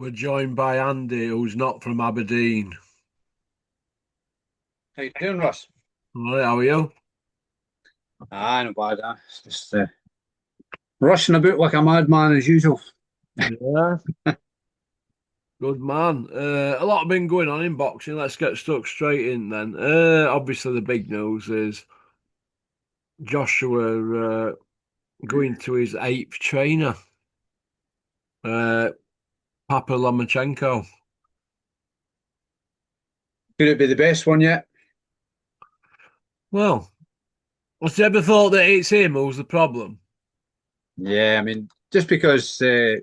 We're joined by Andy, who's not from Aberdeen. How you doing, Russ? All right, how are you? Not bad. It's just rushing about like a madman as usual. Yeah, good man. A lot been going on in boxing. Let's get stuck straight in then. Obviously, the big news is Joshua going to his eighth trainer, uh, Papa Lomachenko. Could it be the best one yet? Well, have you ever thought that it's him who's the problem? Yeah, I mean, just because no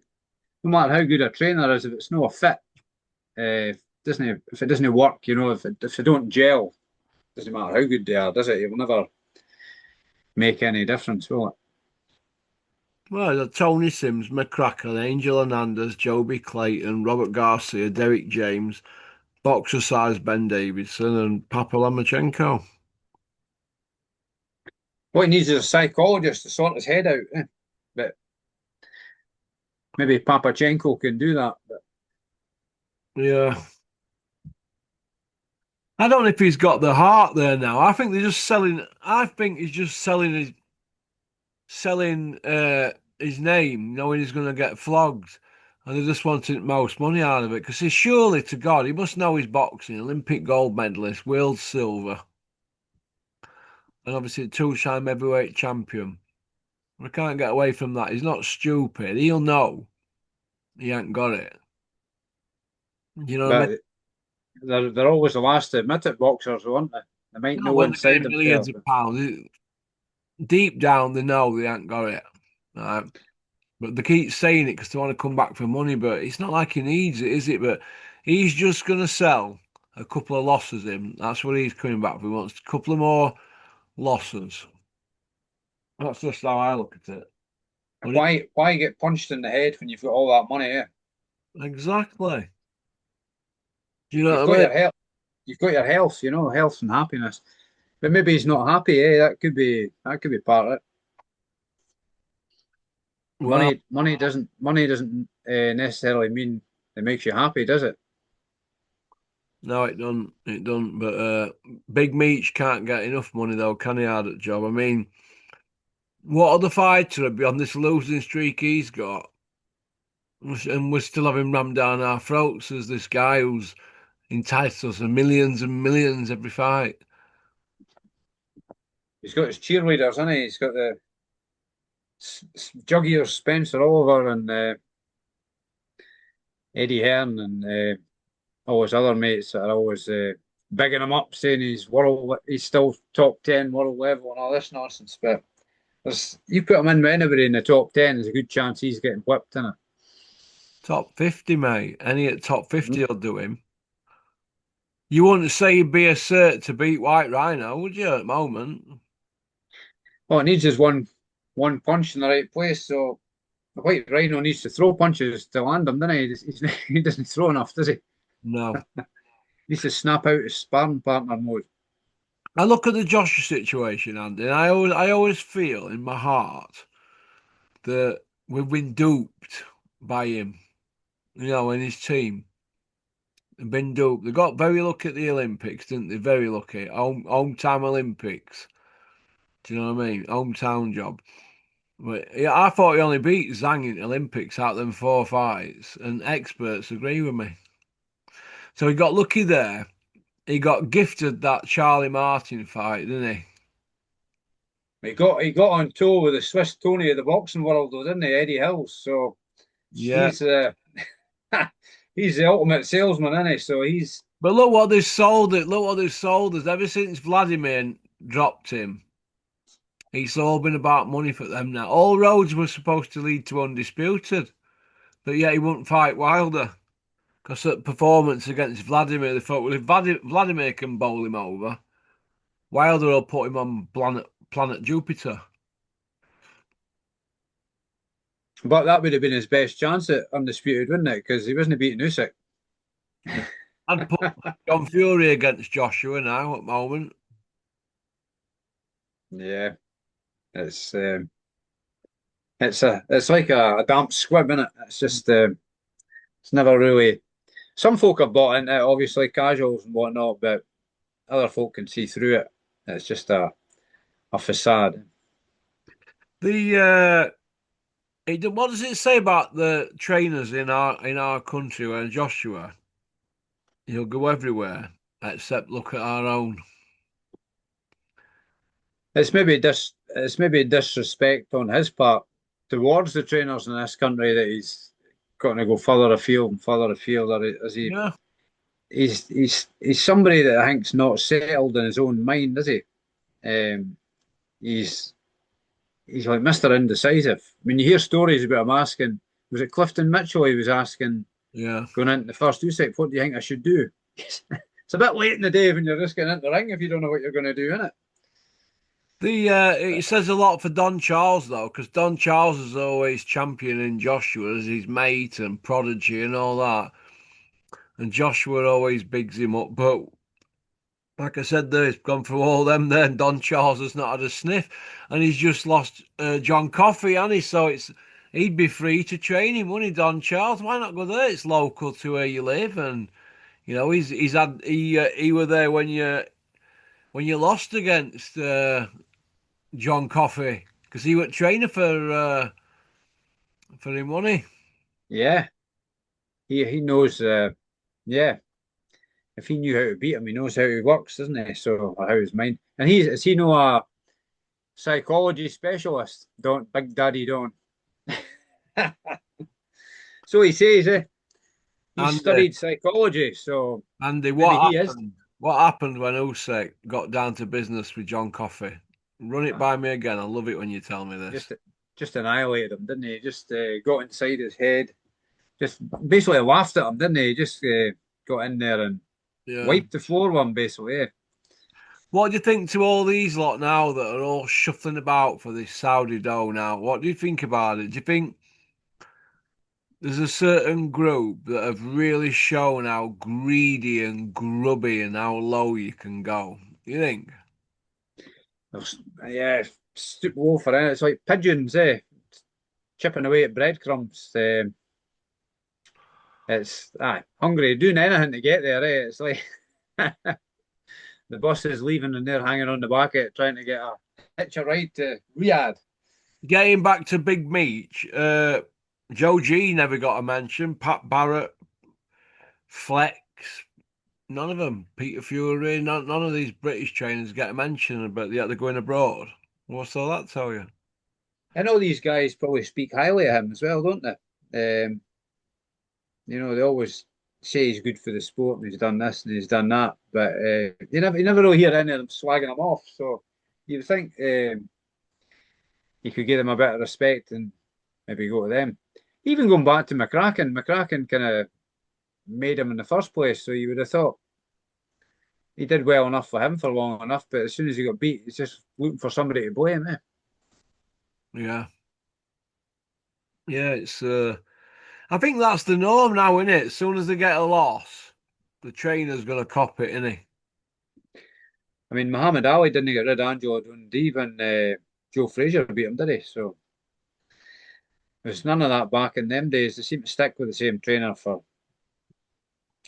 matter how good a trainer is, if it's not a fit, doesn't if it doesn't work, if they don't gel, doesn't matter how good they are, does it? It will never make any difference, will it? Well, Tony Sims, McCracken, Angel Hernandez, Joby Clayton, Robert Garcia, Derek James, boxer size Ben Davidson, and Papa Lomachenko. What he needs is a psychologist to sort his head out. But maybe Papachenko can do that. But Yeah. I don't know if he's got the heart there now. I think they're just selling. I think he's just selling his name, knowing he's going to get flogged, and they're just wanting the most money out of it. Because he's surely to God, he must know his boxing, Olympic gold medalist, world silver, and obviously two-time heavyweight champion. We can't get away from that. He's not stupid. He'll know he ain't got it. You know what I mean? but they're always the last to admit it, boxers, aren't they? They might Not know when they're inside getting millions themselves. of pounds. Deep down, they know they ain't got it. Right? But they keep saying it because they want to come back for money. But it's not like he needs it, is it? But he's just going to sell a couple of losses in. That's what he's coming back for. He wants a couple of more losses. That's just how I look at it. But Why get punched in the head when you've got all that money? exactly. Do you know You've what got I mean? your health, you've got your health, health and happiness. But maybe he's not happy, eh? That could be part of it. Well, Money doesn't necessarily mean it makes you happy, does it? no, it doesn't. It doesn't. But Big Meech can't get enough money though, can he? Hard at job. I mean, what other fighter would be on this losing streak he's got? And we're still having rammed down our throats as this guy who's entitled us to millions and millions every fight. He's got his cheerleaders, hasn't he? He's got the juggiers, Spencer Oliver and Eddie Hearn and all his other mates that are always bigging him up, saying he's still top 10 world level and all this nonsense. But you put him in with anybody in the top 10, there's a good chance he's getting whipped in it. Top 50, mate. Any at top 50 will do him. You wouldn't say he'd be a cert to beat White Rhino, would you, at the moment? All it needs is one punch in the right place. So the White Rhino needs to throw punches to land him, doesn't he? He doesn't throw enough, does he? No. He needs to snap out his sparring partner mode. I look at the Joshua situation, Andy, and I always feel in my heart that we've been duped by him, and his team. They've been duped. They got very lucky at the Olympics, didn't they? Very lucky. Hometown Olympics. Do you know what I mean? Hometown job. But yeah, I thought he only beat Zhang in Olympics out of them four fights, and experts agree with me. So he got lucky there. He got gifted that Charlie Martin fight, didn't he? He got on tour with the Swiss Tony of the boxing world, though, didn't he, Eddie Hills? So Yeah. he's he's the ultimate salesman, isn't he? So he's But look what they sold it. Look what they sold us. Ever since Vladimir dropped him, it's all been about money for them now. All roads were supposed to lead to undisputed, but yet he wouldn't fight Wilder. Because that performance against Vladimir, they thought, well, if Vladimir can bowl him over, Wilder will put him on planet Jupiter. but that would have been his best chance at undisputed, wouldn't it? Because he wasn't beating Usyk. I'd put John Fury against Joshua now at the moment. Yeah, it's it's like a damp squib, isn't it? It's just It's never really. Some folk have bought into it, obviously casuals and whatnot, but other folk can see through it. It's just a facade. The what does it say about the trainers in our country when Joshua? He'll go everywhere except look at our own. It's maybe disrespect on his part towards the trainers in this country that he's going to go further afield and further afield. Or is he? Yeah. He's somebody that I think's not settled in his own mind, is he? Um, he's he's like Mr. Indecisive. When you hear stories about him asking, was it Clifton Mitchell? He was asking Yeah. going into the first USEC, what do you think I should do? It's a bit late in the day when you're just getting into the ring if you don't know what you're going to do, innit? The it says a lot for Don Charles though, because Don Charles is always championing Joshua as his mate and prodigy and all that, and Joshua always bigs him up. But like I said, there he's gone through all them. Then Don Charles has not had a sniff, and he's just lost John Coffey, and he so it's he'd be free to train him, wouldn't he, Don Charles? Why not go there? It's local to where you live, and you know he's had he were there when you lost against. John Coffey because he was trainer for him, wasn't he? Yeah, he knows. Yeah, if he knew how to beat him, he knows how he works, doesn't he? So or how his mind. And is he no a psychology specialist? Don't Big Daddy don't. So he says, he's Andy, studied psychology, so Andy, maybe he is. What happened when Usyk got down to business with John Coffey? Run it by me again. I love it when you tell me this. Just just annihilated him, didn't he? Just got inside his head, just basically laughed at him, didn't he? Just got in there and Yeah. wiped the floor with him, basically. Yeah. What do you think to all these lot now that are all shuffling about for this Saudi dough now? What do you think about it? Do you think there's a certain group that have really shown how greedy and grubby and how low you can go? You think? Yeah, stoop low for it. It's like pigeons, chipping away at breadcrumbs. It's hungry, doing anything to get there. It's like the bus is leaving and they're hanging on the back of it, trying to get a hitch a ride to Riyadh. Getting back to Big Meech, Joe G never got a mention. Pat Barrett, Flex, none of them. Peter Fury, none of these British trainers get a mention, but yet they're going abroad. What's all that tell you? I know these guys probably speak highly of him as well, don't they? They always say he's good for the sport and he's done this and he's done that, but you never really hear any of them slagging him off. So you'd think you could give them a bit of respect and maybe go to them. Even going back to McCracken kind of made him in the first place, so you would have thought he did well enough for him for long enough, but as soon as he got beat, he's just looking for somebody to blame, eh? Yeah, yeah. It's. I think that's the norm now, isn't it? As soon as they get a loss, the trainer's going to cop it, isn't he? I mean, Muhammad Ali didn't get rid of Angelo Dundee when Joe Frazier beat him, did he? So there's none of that back in them days. They seem to stick with the same trainer for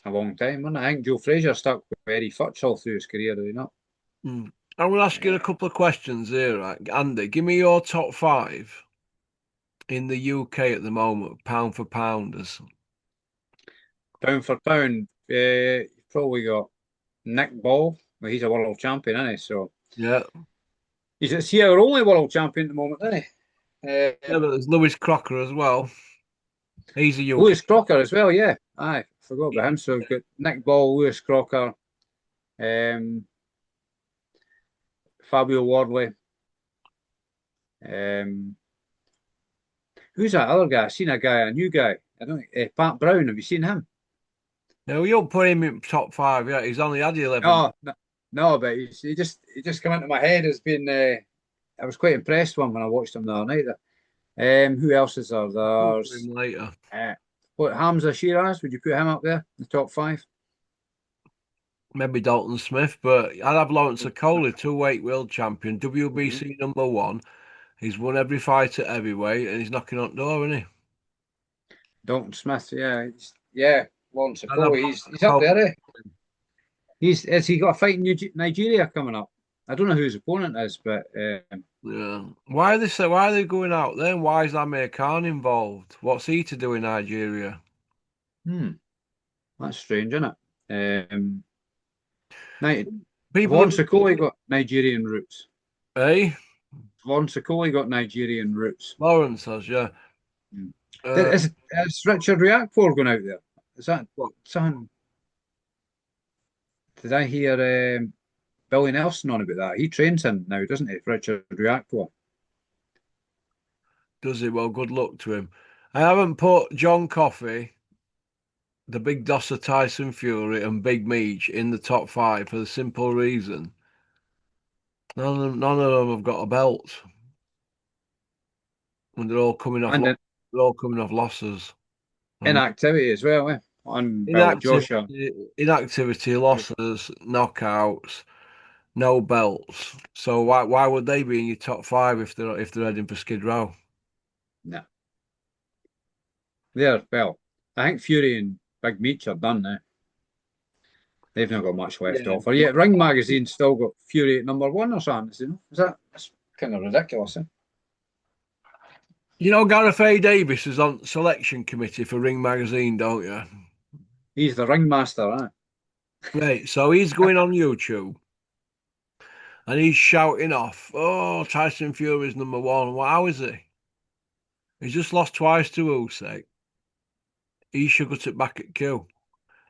a long time. And I think Joe Frazier stuck with Eddie Futch all through his career, did he not? Mm. I'm going to ask you a Yeah. couple of questions here, right? Andy, give me your top five in the UK at the moment, pound for pounders. Pound for pound, you've probably got Nick Ball. Well, he's a world champion, isn't he? So Yeah. he's our only world champion at the moment, isn't he? Yeah, but there's Lewis Crocker as well. He's a UK. Lewis Crocker as well, yeah. Aye, forgot about him. So we've got Nick Ball, Lewis Crocker, um, Fabio Wardley. Um, who's that other guy? I seen a guy, a new guy. I don't Pat Brown. Have you seen him? No, you don't put him in top five yet. He's only had 11. Oh, no, no, but he just come into my head as being. I was quite impressed with him when I watched him the other night. Who else is there? We'll put There's him later. what Hamza Shiraz. Would you put him up there, the top five? Maybe Dalton Smith, but I'd have Lawrence Okolie, two-weight world champion, Mhm. WBC number one. He's won every fight at heavyweight, and he's knocking on the door, isn't he? Dalton Smith, yeah. Yeah, Lawrence And I've Okoli. He's up there, eh? Has he got a fight in Nigeria coming up? I don't know who his opponent is, but yeah. Why are they going out there? And why is Amir Khan involved? What's he to do in Nigeria? hmm, that's strange, isn't it? Ni- People have Lawrence Okoli got Nigerian roots. eh? Lawrence Okoli got Nigerian roots. Lawrence has, yeah. Hmm. Uh, Is Richard Riakporhe going out there? Is that what something? Did I hear Billy Nelson on about that? He trains him now, doesn't he? Richard Riakporhe. does he? Well, good luck to him. I haven't put John Coffey, the big dosser Tyson Fury, and Big Meech in the top five for the simple reason none of them have got a belt, and And they're all coming off losses. And inactivity as well, eh? On Bill Joshua. inactivity, losses, knockouts, no belts. So why would they be in your top five if they're heading for Skid Row? No. There, well, I think Fury and Big Meech are done now. They've not got much left Yeah. off. Or yet, Ring Magazine still got Fury at number one or something. You know? That's kind of ridiculous, eh? You know Gareth A. Davis is on selection committee for Ring Magazine, don't you? He's the ringmaster, eh? Right, so he's going on YouTube and he's shouting off, "Oh, Tyson Fury's number one." Well, how is he? He's just lost twice to Usyk. He should got it back at Q.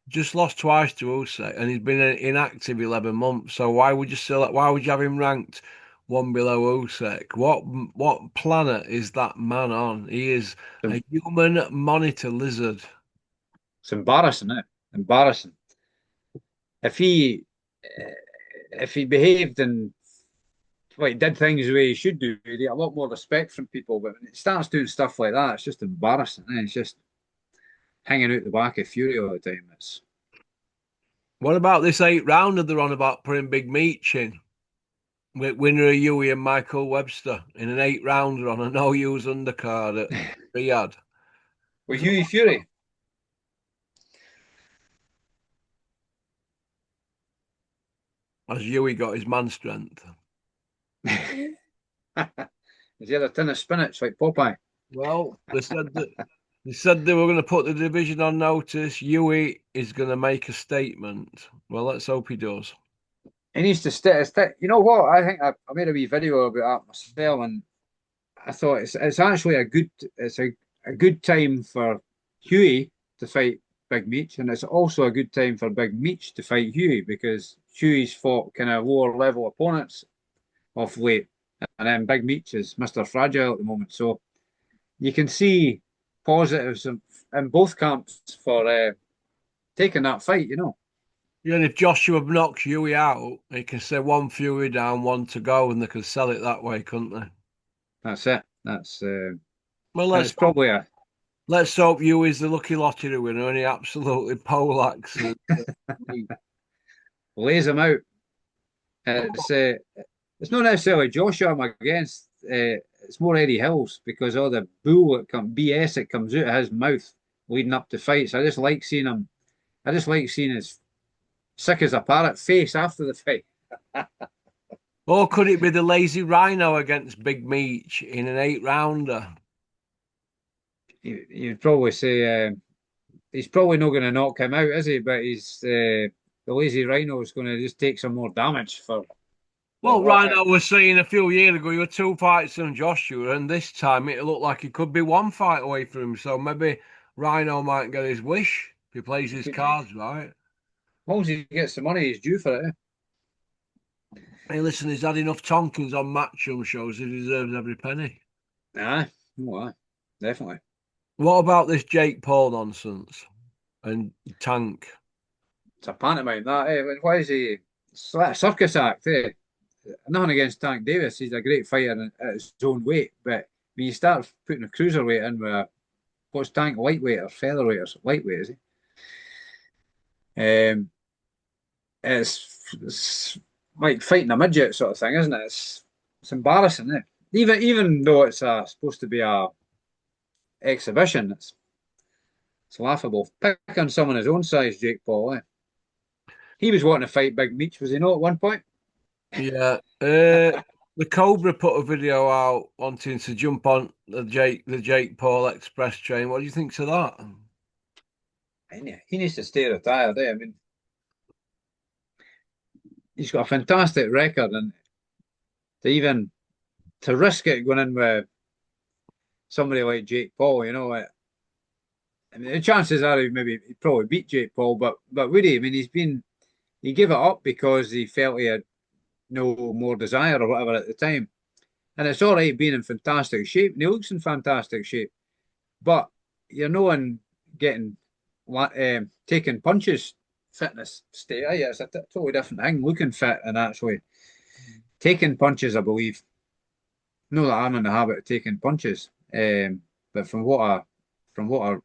Just lost twice to Usyk, and he's been inactive 11 months. So why would you have him ranked one below Usyk? What planet is that man on? He is It's a human monitor lizard. it's embarrassing, eh? Embarrassing. If he if he behaved and like did things the way he should do, he'd get a lot more respect from people. But when he starts doing stuff like that, it's just embarrassing. Eh? It's just hanging out the back of Fury all the time. It's What about this 8 rounder they're on about putting Big Meech in? Winner of Huey and Michael Webster in an 8 rounder on a no use undercard at Riyadh. with Hughie Fury. As Huey got his man strength. Is he had a tin of spinach like Popeye? Well, they said they were going to put the division on notice. Huey is going to make a statement. Well, let's hope he does. He needs to stay. You know what? I think I made a wee video about that myself, and I thought it's actually a good time for Huey to fight Big Meech, and it's also a good time for Big Meech to fight Huey because Huey's fought kind of lower level opponents of late, and then Big Meech is Mr. Fragile at the moment. So you can see positives in both camps for taking that fight. You know, Yeah, and if Joshua knocks Huey out, he can say one Fury down, one to go, and they can sell it that way, couldn't they? that's it. Well, And it's probably a let's hope Huey's the lucky lottery winner and he absolutely poleaxes. lays him out. It's uh, it's not necessarily Joshua I'm against. It's more Eddie Hills because all the BS that comes out of his mouth leading up to fights. I just like seeing him. I just like seeing his sick as a parrot face after the fight. Or could it be the lazy Rhino against Big Meech in an 8 rounder? You'd probably say he's probably not going to knock him out, is he? But the lazy Rhino is going to just take some more damage for Well, what? Rhino was saying a few years ago you were 2 fights from Joshua, and this time it looked like he could be 1 fight away from him. So maybe Rhino might get his wish if he plays his As cards right. long as he gets the money, he's due for it. Eh? Hey, listen, he's had enough tonkins on matchroom shows. He deserves every penny. Aye, oh, aye, definitely. What about this Jake Paul nonsense and Tank? It's a pantomime that. Eh? Why is he? It's like a circus act. Eh? Nothing against Tank Davis. He's a great fighter at his own weight. But when you start putting a cruiserweight in with what's Tank lightweight or featherweight or lightweight, is he? It's like fighting a midget sort of thing, isn't it? It's embarrassing, isn't it? Even though it's supposed to be a exhibition, It's laughable. Pick on someone his own size, Jake Paul. Eh? He was wanting to fight Big Meech, was he not, at one point? Yeah. The Cobra put a video out wanting to jump on the Jake Paul Express train. What do you think to that? He needs to stay retired. Eh? I mean, he's got a fantastic record, and even to risk it going in with somebody like Jake Paul, I mean, the chances are he'd probably beat Jake Paul, but would he? I mean, he gave it up because he felt he had no more desire or whatever at the time. And it's all right being in fantastic shape, and he looks in fantastic shape. But you're no one getting taking punches fitness state. Yeah, it's a totally different thing. Looking fit and actually taking punches, I believe. Know that I'm in the habit of taking punches, but from what I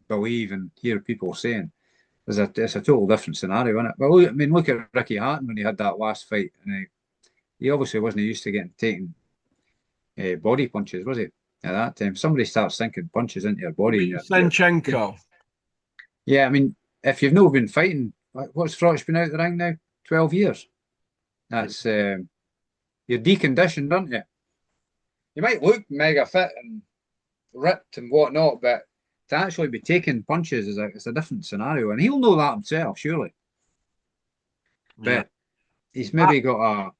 believe and hear people saying, it's a total different scenario, isn't it? Well, I mean, look at Ricky Hatton when he had that last fight, and he obviously wasn't used to getting taken body punches, was he? At that time, somebody starts sinking punches into your You body, and mean Senchenko? yeah. I mean, if you've not been fighting, what's Froch been out the ring now? 12 years. That's you're deconditioned, aren't you? You might look mega fit and ripped and whatnot, but to actually be taking punches is a different scenario, and he'll know that himself, surely. Yeah. But he's I, maybe got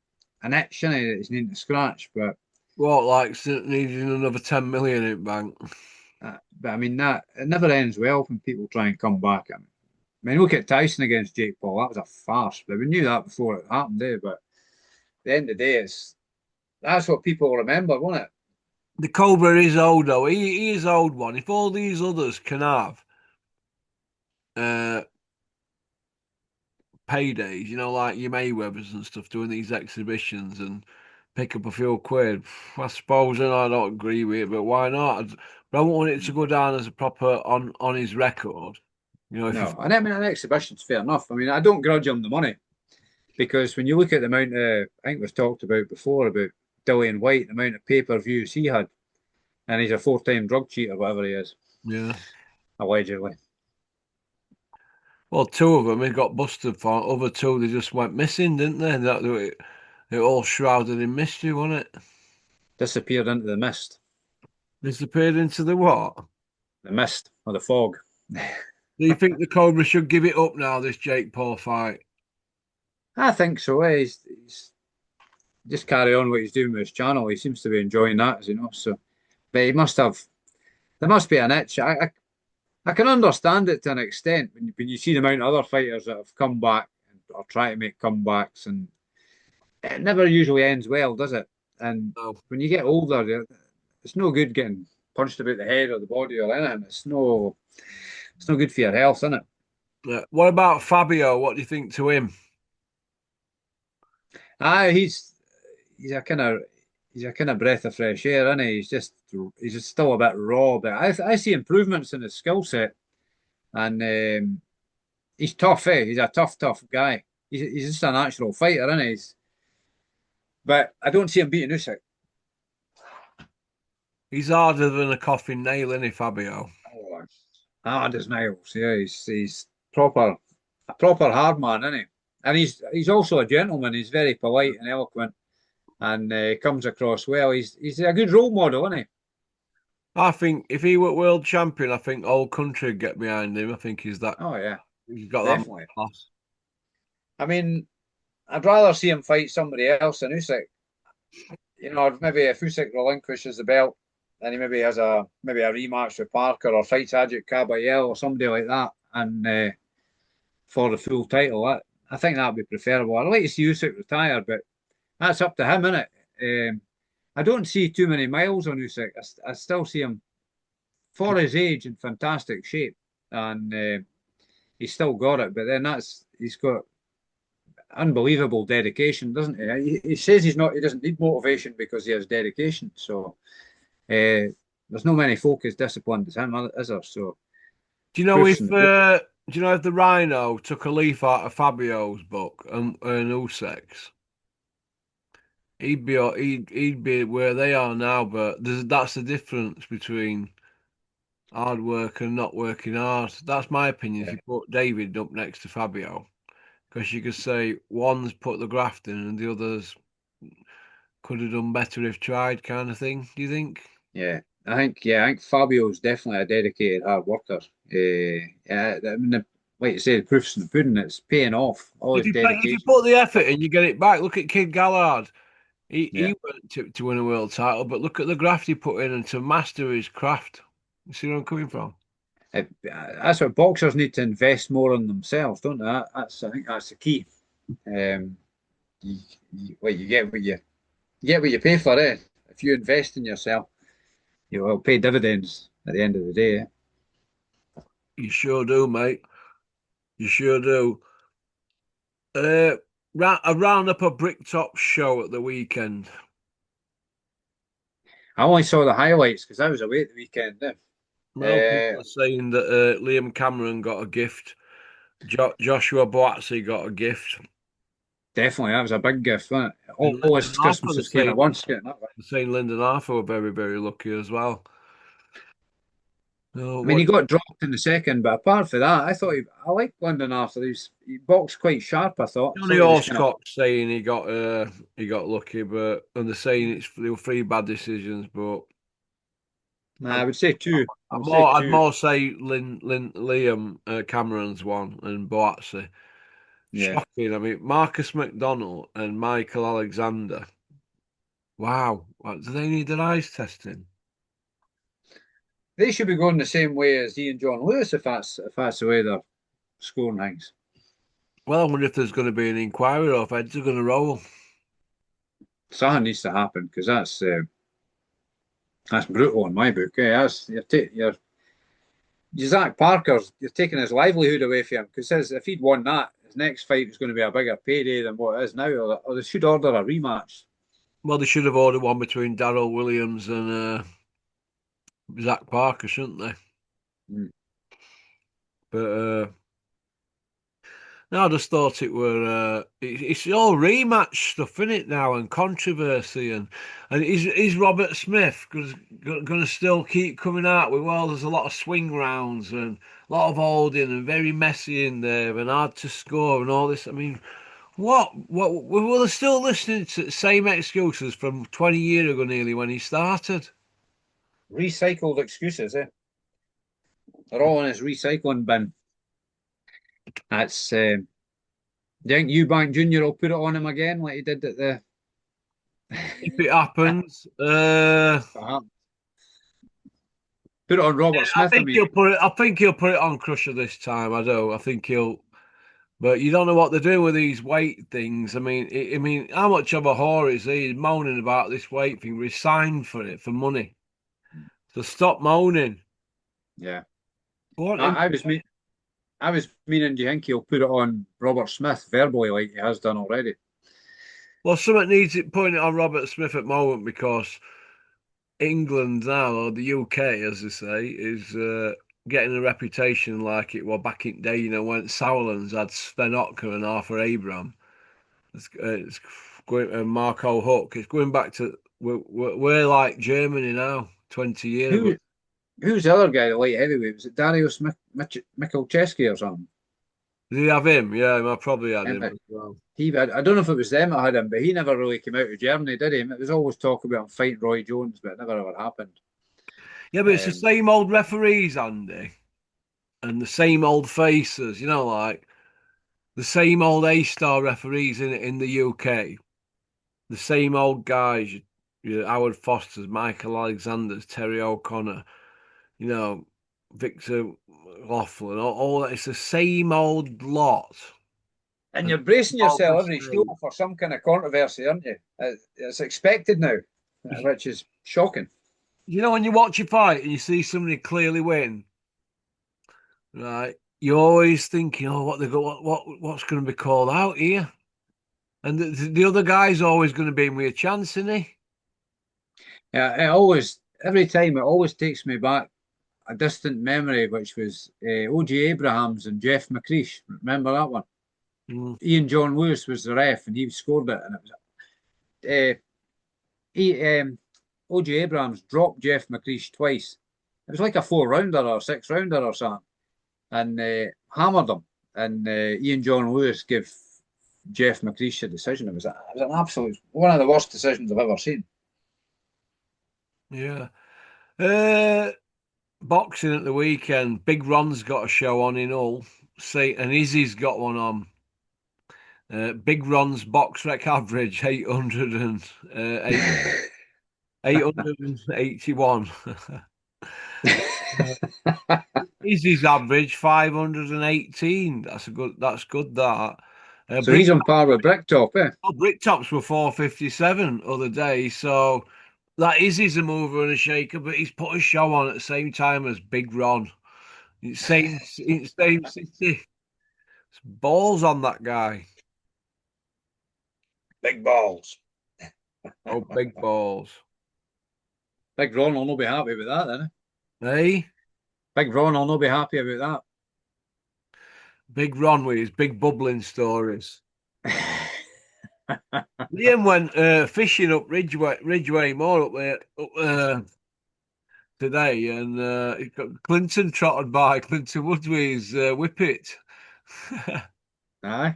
an itch in it that he's needing to scratch. what, like needing another 10 million in bank? But I mean that it never ends well when people try and come back. I mean, look at Tyson against Jake Paul. That was a farce. But we knew that before it happened, eh? But at the end of the day, that's what people remember, won't it? The Cobra is old though. He is old one. If all these others can have uh paydays, like your Mayweathers and stuff, doing these exhibitions and pick up a few quid, I suppose, and I don't agree with it, but why not? But I won't want it to go down as a proper on his record. If you No, and I mean an exhibition's fair enough. I mean, I don't grudge him the money because when you look at the amount of, I think we've talked about before about Dillian White, the amount of pay-per-views he had, and he's a four-time drug cheater, whatever he is, yeah. allegedly. Well, two of them he got busted for. Other two they just went missing, didn't they? It all shrouded in mystery, wasn't it? Disappeared into the mist, Disappeared into the what? or the fog. Do you think the Cobra should give it up now, this Jake Paul fight? I think so. Eh? He's just carry on what he's doing with his channel. He seems to be enjoying that, So, but he must have. There must be an itch. I can understand it to an extent when you see the amount of other fighters that have come back or try to make comebacks, and it never usually ends well, does it? And No. when you get older, it's no good getting punched about the head or the body or anything. It's no good for your health, isn't it? Yeah. What about Fabio? What do you think to him? Ah, he's a kind of he's a kind of breath of fresh air, isn't he? He's just still a bit raw, but I see improvements in his skill set, and he's tough, eh? He's a tough guy. He's just a natural fighter, isn't he? But I don't see him beating Usyk. He's harder than a coffin nail, isn't he, Fabio? Oh, hard as nails. Yeah, he's proper a proper hard man, isn't he? And he's also a gentleman. He's very polite and eloquent, and comes across well. He's a good role model, isn't he? I think if he were world champion, I think whole country would get behind him. I think Oh yeah, he's got that much definitely. class. I mean, I'd rather see him fight somebody else than Usyk. Maybe if Usyk relinquishes the belt, then he maybe has a rematch with Parker or fights Ajit Kabayel or somebody like that, and for the full title. I think that'd be preferable. I'd like to see Usyk retire, but that's up to him, innit? I don't see too many miles on Usyk. I still see him for his age in fantastic shape, and he's still got it. But then he's got unbelievable dedication, doesn't he? He says he doesn't need motivation because he has dedication. So there's no many folk as disciplined as him, is there? So Do you know proofs if in the pudding. the Rhino took a leaf out of Fabio's book and Usyk's? He'd be where they are now, but that's the difference between. hard work and not working hard. That's my opinion. If Yeah, you put David up next to Fabio, because you could say one's put the graft in and the others could have done better if tried, kind of thing. Do you think? yeah. I think Fabio's definitely a dedicated hard worker. Yeah, I mean, like you say, the proof's in the pudding. It's paying off. All his If you dedication. put the effort in, you get it back. Look at Kid Gallard. Yeah. He went to win a world title, but look at the graft he put in and to master his craft. You see where I'm coming from? That's what boxers need to invest more in themselves, don't they? I think that's the key. Um, you get what you pay for it. If you invest in yourself, you will pay dividends at the end of the day. Eh? You sure do, mate. You sure do. Uh, a roundup of Bricktop show at the weekend. I only saw the highlights because I was away at the weekend. Well, Eh? people are saying that Liam Cameron got a gift. Joshua Boatzy got a gift. Definitely, that was a big gift, wasn't it? And All Lyndon his Arthur, Christmases came at once, getting that way. they're saying Lyndon Arthur were very, very lucky as well. I mean, he What got dropped in the second, but apart from that, I liked London after he boxed quite sharp. I Johnny thought he was kind of. Orsecock saying he got lucky, but and they're saying there were three bad decisions, but Nah, I'd, I would say two. I would say I'd two. more say Liam Cameron's one and Boatzy. Yeah, Shocking. I mean, Marcus McDonnell and Michael Alexander. Wow. What, do they need their eyes testing? they should be going the same way as Ian John Lewis if that's the way they're scoring things. Well, I wonder if there's going to be an inquiry or if heads are going to roll. Something needs to happen because that's brutal in my book. Yeah, that's Zach Parker's you're taking his livelihood away from him because if he'd won that, his next fight was going to be a bigger payday than what it is now, or they should order a rematch. Well, they should have ordered one between Darrell Williams and Zach Parker, shouldn't they? Mm. But no, I just thought it were it's all rematch stuff in it now and controversy and is Robert Smith going to still keep coming out with well there's a lot of swing rounds and a lot of holding and very messy in there and hard to score and all this. I mean, what we were still listening to the same excuses from 20 years ago nearly when he started. Recycled excuses, eh? They're all in his recycling bin. That's. Do you think Eubank Junior will put it on him again like he did at the? If it happens, Uh-huh. Put it on Robert Smith. I mean, I think he'll put it on Crusher this time. I do. I think he'll. But you don't know what they're doing with these weight things. I mean, how much of a whore is he? He's moaning about this weight thing. Resigned for it for money. So stop moaning. yeah. What? I was me. I was meaning. Do you think he'll put it on Robert Smith verbally like he has done already? Well, something needs it putting it on Robert Smith at the moment because England now, or the UK, as they say, is getting a reputation like it was back in the day. You know, when Sauerlands had Sven Otka and Arthur Abraham. It's going Marco Huck. It's going back to we're like Germany now. 20 years ago, Who who's the other guy, the light heavyweight? Was it Darius Michalczewski or something? did he have him? Yeah, I probably had Yeah, him but as well. I don't know if it was them that had him, but he never really came out of Germany, did he? It was always talk about him fighting Roy Jones, but it never ever happened. Yeah, but it's the Um, same old referees, Andy, and the same old faces. You know, like the same old A-star referees in the UK. The same old guys. Howard Foster's, Michael Alexander's, Terry O'Connor. You know, Victor Laughlin. All that. It's the same old lot. and And you're bracing all yourself the every show same. for some kind of controversy, aren't you? It's expected now, which is shocking. You know, when you watch a fight and you see somebody clearly win, right? You're always thinking, "Oh, what they go, what's going to be called out here?" And the other guy's always going to be in with a chance, isn't he? Yeah, every time, it always takes me back a distant memory, which was O.J. Abrahams and Jeff McCreesh. Remember that one? Mm. Ian John Lewis was the ref, and he scored it, and it was he O.J. Abrahams dropped Jeff McCreesh twice. was like a 4 rounder or 6 rounder or something, and hammered him. And Ian John Lewis gave Jeff McCreesh a decision. It was an absolute one of the worst decisions I've ever seen. Yeah. Uh, Boxing at the weekend. Big Ron's got a show on in Hull. See, and Izzy's got one on. Big Ron's box rec average 881. Izzy's average 518. That's good. That So he's on par with Bricktop, eh? Bricktops were 457 other day. So that Izzy's a mover and a shaker, but he's put a show on at the same time as Big Ron. It's same city. It's balls on that guy. Big balls. Oh, big balls. Big Ron will not be happy with that, then. Hey, Big Ron will not be happy about Big Ron with his big bubbling stories. that. Liam went fishing up Ridgeway Moor up there today, and he got Clinton trotted by. Clinton Woods with his whippet. Aye.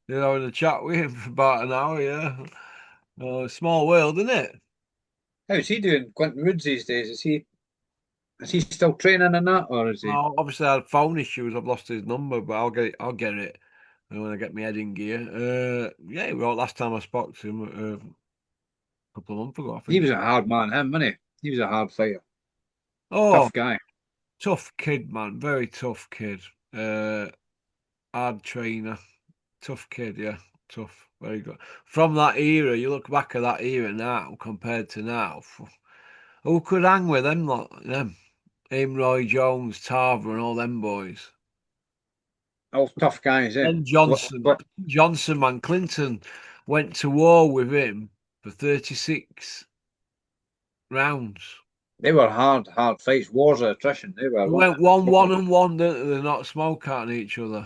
In a chat with him for about an hour. Yeah, small world, isn't it? How's he doing, Quentin Woods, these days? Is he still training in that, or is he? Well, obviously, I had phone issues. I've lost his number, but I'll get it. I'll get it when I get my head in gear. Yeah, well, last time I spoke to him a couple of months ago, I He think. was a hard man, him, wasn't he? He was a hard fighter, Oh, tough guy. tough kid, man. Very tough kid. Uh, Hard trainer. Tough kid, yeah. Tough. Very good. From that era, you look back at that era now compared to now. Who could hang with them? Them. Him, Roy Jones, Tarver, and all them boys. All tough guys, eh? Then What? Johnson, What? Johnson, man, Clinton went to war with him for 36 rounds. They were hard fights, wars of attrition. They were, They weren't went they? one, Proper. one, and one. They're not smoke at each other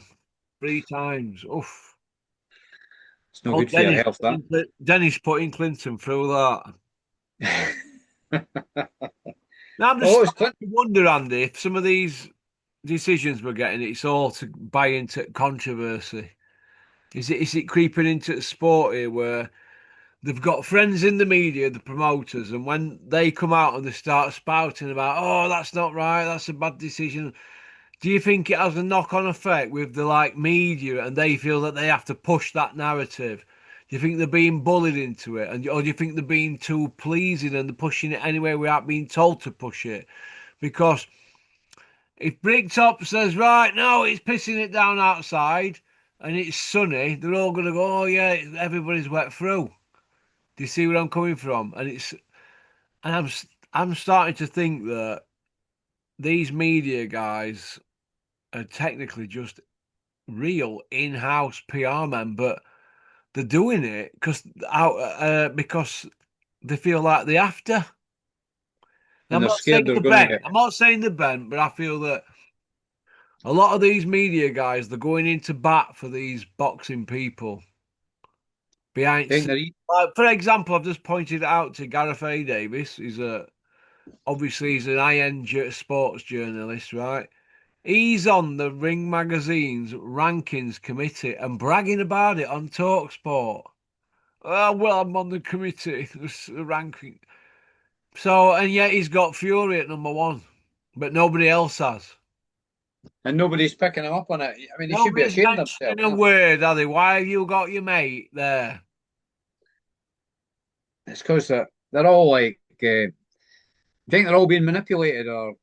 3 times. Oof. It's no Oh, good for your health, that. Dennis putting Clinton through that. Now I'm just Oh, it's starting Clint. to wonder, Andy, if some of these decisions we're getting, it's all to buy into controversy. Is it creeping into the sport here where they've got friends in the media, the promoters, and when they come out and they start spouting about, oh, that's not right, that's a bad decision. Do you think it has a knock-on effect with the media, and they feel that they have to push that narrative? Do you think they're being bullied into it, or do you think they're being too pleasing and they're pushing it anyway without being told to push it? Because if Bricktop says, right, no, it's pissing it down outside and it's sunny, they're all going to go, oh, yeah, everybody's wet through. Do you see where I'm coming from? And I'm starting to think that these media guys are technically just real in-house PR men, but they're doing it because they feel like they have to. Now, And they're scared they're going to get. I'm not saying they're bent, but I feel that a lot of these media guys, they're going into bat for these boxing people behind. Think they're For example, I've just pointed out to Gareth A. Davis. Obviously he's an high-end sports journalist, right? He's on the Ring Magazine's rankings committee and bragging about it on Talksport. Oh, well, I'm on the committee, the ranking. So, and yet he's got Fury at number one, but nobody else has. and nobody's picking him up on it. I mean, he should be Nobody's ashamed of himself. mentioning a word, are they? Why have you got your mate there? It's because they're all like. I think they're all being manipulated or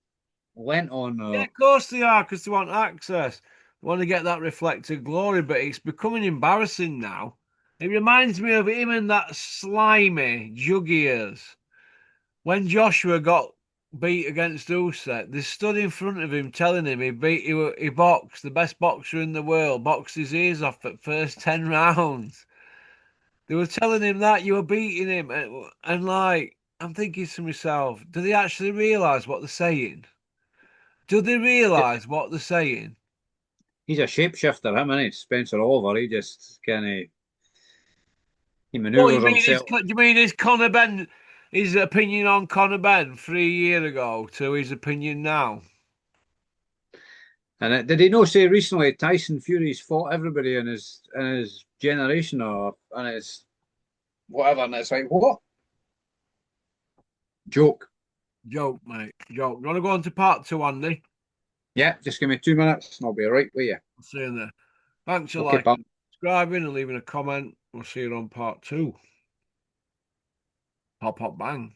lent on, Yeah, or of course they are, because they want access. They want to get that reflected glory, but it's becoming embarrassing now. It reminds me of him and that slimy Juggiers. When Joshua got beat against Usyk, they stood in front of him telling him he boxed, the best boxer in the world, boxed his ears off at first 10 rounds. They were telling him that you were beating him, and I'm thinking to myself, do they actually realise what they're saying? Do they realise what they're saying? he's a shapeshifter. Him, and Spencer Oliver. He just kind of he What you maneuvers mean is, himself. do you mean is Conor Ben? his opinion on Conor Ben 3 years ago to his opinion now. And did he not say recently Tyson Fury's fought everybody in his generation or in his whatever? And it's like what joke? Joke, mate. Joke. You want to go on to part two, Andy? Yeah, just give me 2 minutes and I'll be right with you. I'll see you in there. Thanks for Okay, pal. liking, subscribing, and leaving a comment. We'll see you on part two. Pop, pop, bang.